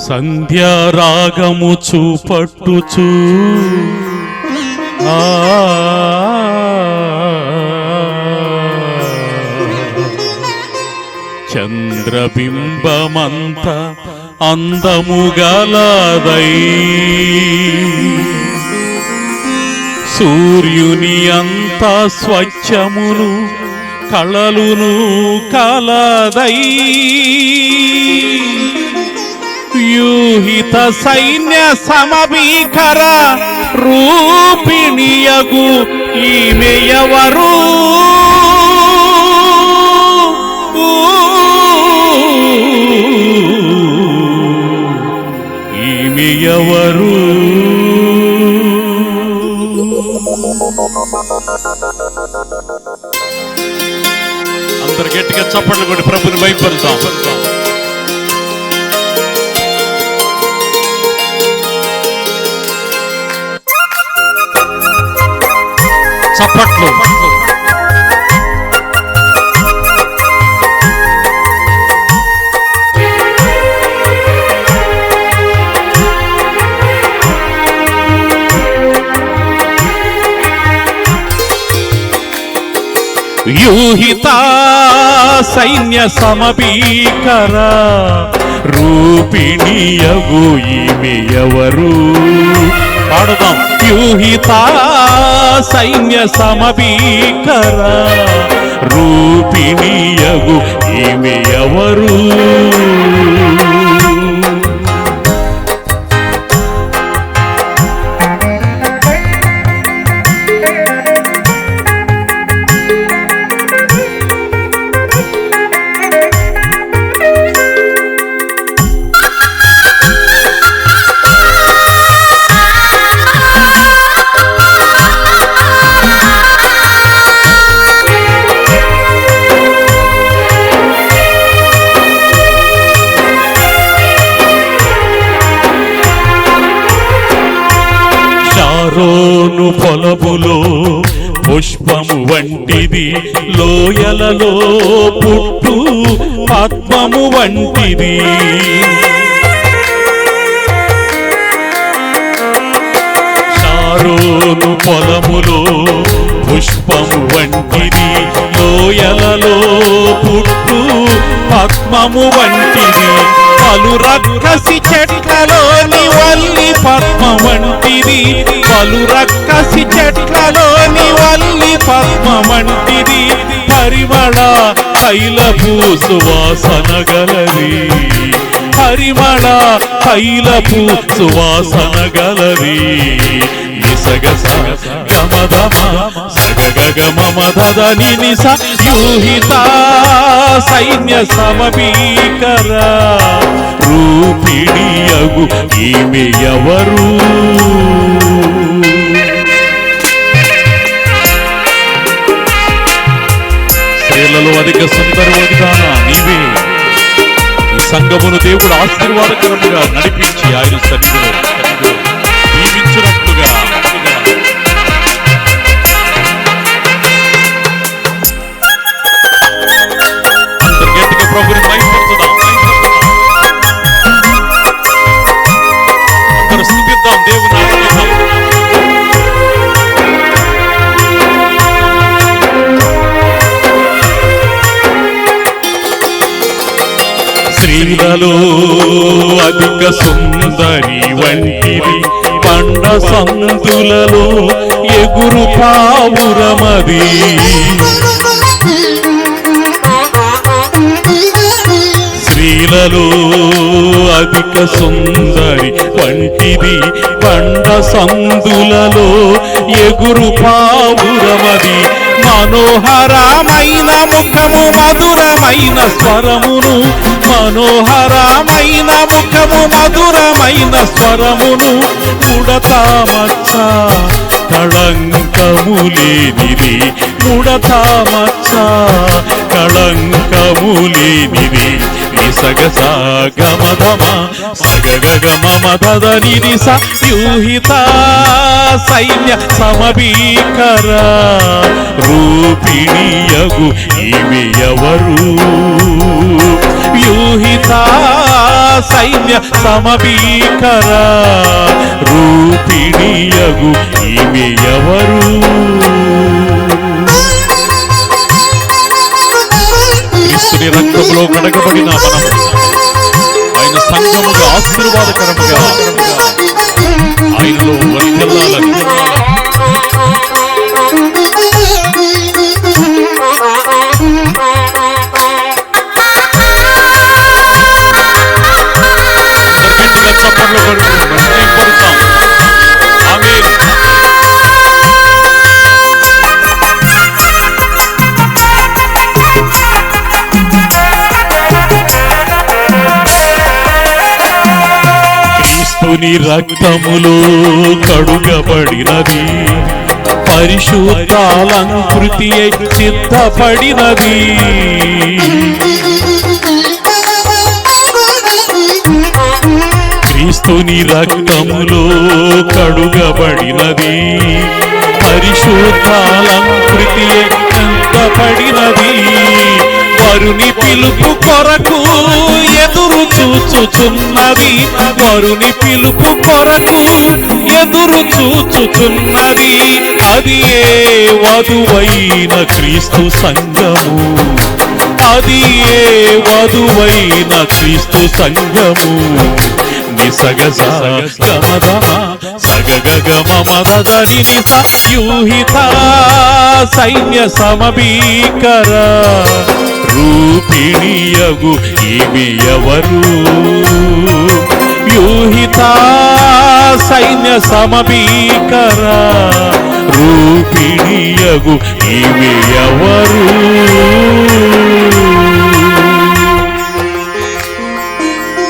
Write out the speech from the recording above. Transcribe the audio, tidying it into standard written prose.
సంధ్యారాగము చూపట్టుచు చంద్రబింబమంత అందము గలదై సూర్యుని అంత స్వచ్ఛమును కళలును కలదై వ్యూహిత సైన్య సమభీకర రూపిణియగు ఈమె ఎవరు? ఈమె ఎవరు? అందరు గట్టిగా చప్పట్లు కొట్టి ప్రభుని భయపడతాం. చప్పట్లు. వ్యూహిత సైన్య సమభీకర రూపిణియగు ఈమె ఎవరు? పాడదాం. వ్యూహిత సైన్య సమభీకర రూపిణియగు ఈమె ఎవరు? షారోను పొలములో పుష్పము వంటిది, లోయలలో పుట్టు పద్మము వంటిది. షారోను పొలములో పుష్పము వంటిది, లోయలలో పుట్టు పద్మము వంటిది. పలు రక్కసి చెట్లలోని వల్లి పద్మ వంటిది, పలు రక్కసి చెట్లలోని వల్లి పద్మ వంటిది. పరిమళ తైలపు సువాసన గలది, పరిమళ తైలపు సువాసన గలది. నిసగస గమధమ సగగమమధద నినిస వ్యూహిత సైన్య సమభీకర రూపిణియగు ఈమె ఎవరు? స్త్రీలలో అధిక సుందరవతిదానా నీవే. ఈ సంఘమును దేవుడు ఆశీర్వాదకరముగా నడిపించి ఆయన సన్నిధిలో దీవించినట్లుగా అంతర్గతిగా ప్రభుని భయపడుతున్నాం. అందరూ స్తుతిద్దాం దేవుని. స్త్రీలలో అధిక సుందరి వంటిది, పండ సందులలో ఎగురు పావురమది. స్త్రీలలో అధిక సుందరి వంటిది, పండ సందులలో ఎగురు పావురమది. మనోహరమైన ముఖము మధురమైన స్వరమును, మనోహరమైన ముఖము మధురమైన స్వరమును. ముడతా మచ్చ కళంకము లేనిది, ముడతా మచ్చ కళంకము లేనిది. నిసగస గమధమ సగగమమధద నినిస వ్యూహిత సైన్య సమభీకర రూపిణియగు ఈమె ఎవరు? వ్యూహిత సైన్య సమభీకర రూపిణియగు ఈమె ఎవరు? క్రీస్తుని రక్తములో కడగబడిన మనం ఆయన సంఘముగా ఆశీర్వాదకరముగా ఆయనలో వర్ధిల్లాలని గట్టిగా చప్పట్లు కొడతాం. ఆమేన్. క్రీస్తుని రక్తములో కడుగబడినది పరిశుద్ధాలంకృతి సిద్ధపడినది. క్రీస్తుని రక్తములో కడుగబడినది పరిశుద్ధాలంకృతి సిద్ధపడినది. వరుని పిలుపు కొరకు ఎదురు చూచుచున్నది. వరుని పిలుపు కొరకు ఎదురు చూచుచున్నది. అది ఏ వధువైన క్రీస్తు సంఘము. అది ఏ వధువైన క్రీస్తు సంఘము. నిసగస గమద సగగమమదని యూహిత సైన్య సమభీకర రూపిణియగు ఈమె ఎవరు? యూహిత సైన్య సమభీకర రూపిణియగు ఈమె ఎవరు?